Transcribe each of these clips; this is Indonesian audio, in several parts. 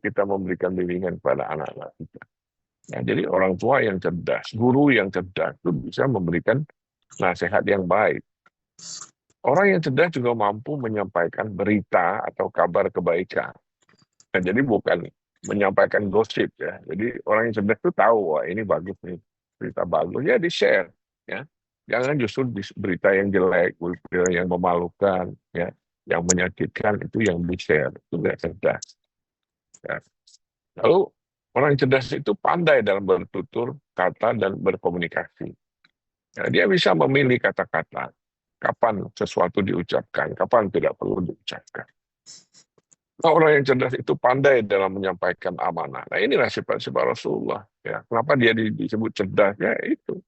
kita memberikan bimbingan kepada anak-anak kita. Nah, jadi orang tua yang cerdas, guru yang cerdas itu bisa memberikan nasihat yang baik. Orang yang cerdas juga mampu menyampaikan berita atau kabar kebaikan. Nah, jadi bukan menyampaikan gosip ya. Jadi orang yang cerdas itu tahu, wah ini bagus nih, berita bagus ya di-share ya. Jangan justru berita yang jelek, berita yang memalukan ya, yang menyakitkan itu yang di-share, itu nggak cerdas. Ya. Lalu orang cerdas itu pandai dalam bertutur kata dan berkomunikasi. Ya, dia bisa memilih kata-kata, kapan sesuatu diucapkan, kapan tidak perlu diucapkan. Nah, orang yang cerdas itu pandai dalam menyampaikan amanah. Nah, inilah sifat-sifat Rasulullah. Ya, kenapa dia disebut cerdas? Ya, itu.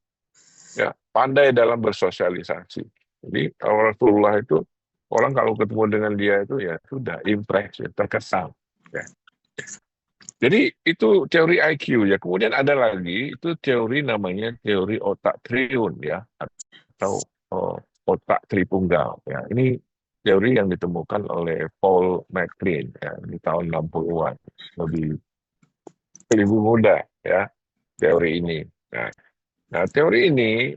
Ya, pandai dalam bersosialisasi. Jadi, kalau Rasulullah itu, orang kalau ketemu dengan dia itu, ya sudah, impress, ya, terkesan. Ya. Jadi, itu teori IQ. Ya. Kemudian ada lagi, itu teori namanya teori otak triun, ya. Atau otak tripunggal. Ya. Ini teori yang ditemukan oleh Paul MacLean ya, di tahun 60-an, lebih muda ya teori ini. Nah, teori ini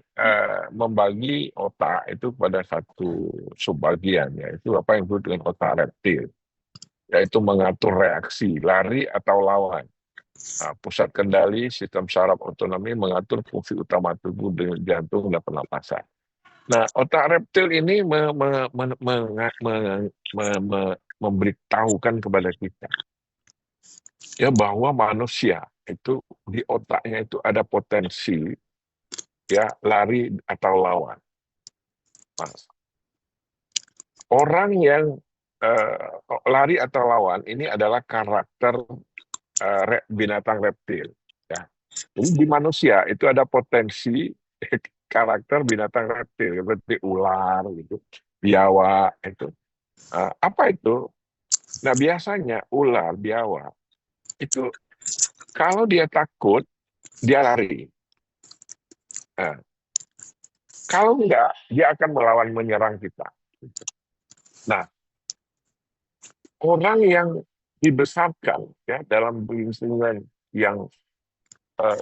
membagi otak itu pada satu subbagian, yaitu apa yang disebut dengan otak reptil, yaitu mengatur reaksi, lari atau lawan. Nah, pusat kendali, sistem saraf otonomi mengatur fungsi utama tubuh dengan jantung dan pernapasan. Nah, otak reptil ini memberitahukan kepada kita ya bahwa manusia itu di otaknya itu ada potensi ya lari atau lawan. Nah, orang yang lari atau lawan ini adalah karakter binatang reptil. Ya. Jadi di manusia itu ada potensi karakter binatang reptil seperti ular gitu, biawak itu. Apa itu? Nah, biasanya ular, biawak itu kalau dia takut dia lari. Nah, kalau enggak dia akan melawan menyerang kita. Nah, orang yang dibesarkan ya dalam lingkungan yang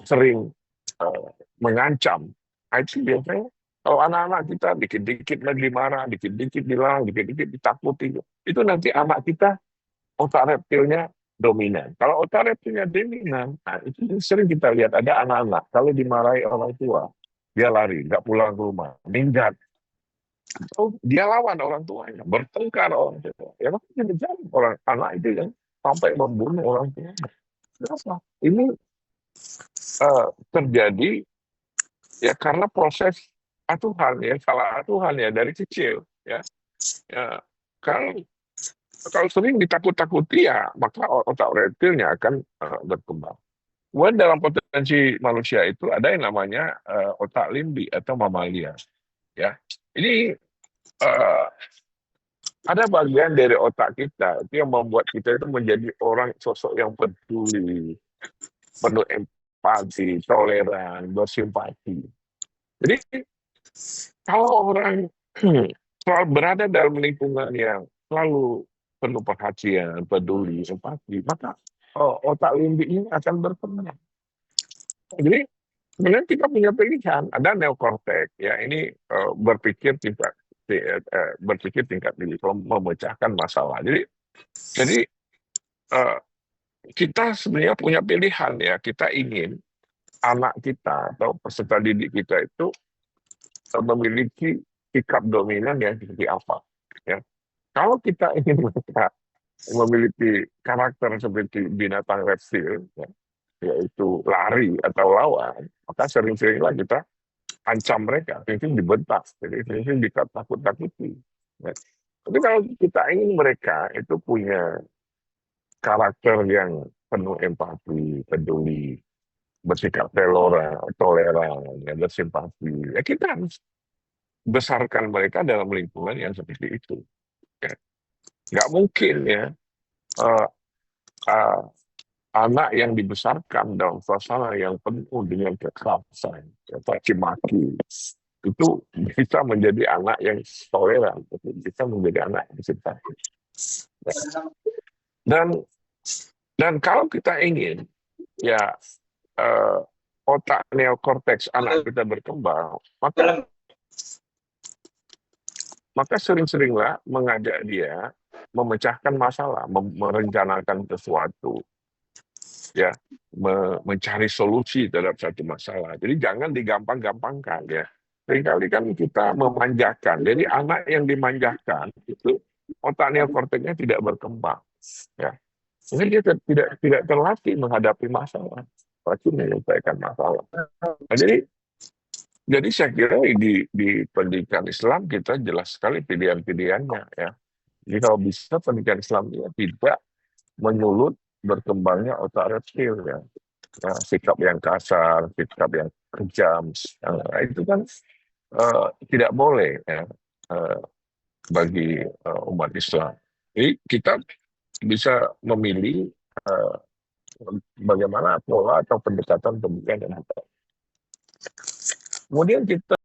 sering mengancam, itu biasanya kalau anak-anak kita dikit-dikit lagi marah, dikit-dikit dilarang, dikit-dikit ditakuti, itu nanti anak kita otak reptilnya dominan. Kalau otak reptilnya dominan, nah itu sering kita lihat ada anak-anak kalau dimarahi orang tua, dia lari, nggak pulang ke rumah, minggat. Atau dia lawan orang tuanya, bertengkar orang tua. Ya makanya terjadi orang anak itu yang sampai membunuh orang tua. Kenapa? Ini terjadi ya karena proses asuhan ya, salah asuhan ya dari kecil ya. Ya, kalau sering ditakut-takuti ya maka otak reptilnya akan berkembang. Kemudian dalam potensi manusia itu ada yang namanya otak limbi atau mamalia. Ya, ini ada bagian dari otak kita itu yang membuat kita itu menjadi orang sosok yang peduli, penuh empati, toleran, bersimpati. Jadi kalau orang selalu berada dalam lingkungan yang selalu penuh perhatian, peduli, empati, maka otak limbi ini akan berkembang. Jadi sebenarnya kita punya pilihan, ada neokortex, ya ini berpikir tingkat tinggi, memecahkan masalah. Jadi kita sebenarnya punya pilihan ya, kita ingin anak kita atau peserta didik kita itu memiliki sikap dominan yang seperti apa. Ya. Kalau kita ingin mereka memiliki karakter seperti binatang reptil, ya, yaitu lari atau lawan, maka sering-seringlah kita ancam mereka, sering dibentak, jadi sering ditakut-takuti. Ya. Tapi kalau kita ingin mereka itu punya karakter yang penuh empati, peduli, bersikap toleran, ya, bersimpati, ya kita harus besarkan mereka dalam lingkungan yang seperti itu. Ya. Nggak mungkin ya uh, uh, anak yang dibesarkan dalam suasana yang penuh dengan kekerasan, caci maki, itu bisa menjadi anak yang toleran, bisa menjadi anak yang simpati. Dan Dan kalau kita ingin ya eh, otak neokorteks anak kita berkembang, maka sering-seringlah mengajak dia memecahkan masalah, merencanakan sesuatu, ya, mencari solusi terhadap satu masalah. Jadi jangan digampang-gampangkan ya. Seringkali kan kita memanjakan. Jadi anak yang dimanjakan itu otak neokorteknya tidak berkembang, ya. Mungkin dia tidak terlatih menghadapi masalah, pasti menyelesaikan masalah. Nah, jadi saya kira di pendidikan Islam kita jelas sekali pilihan-pilihannya ya. Jadi kalau bisa pendidikan Islam ini tidak menyulut berkembangnya otak reptil ya. Nah, sikap yang kasar, sikap yang kejam, itu kan tidak boleh ya bagi umat Islam. Jadi kita bisa memilih eh, bagaimana pola atau pendekatan pendidikan yang tepat. Kemudian kita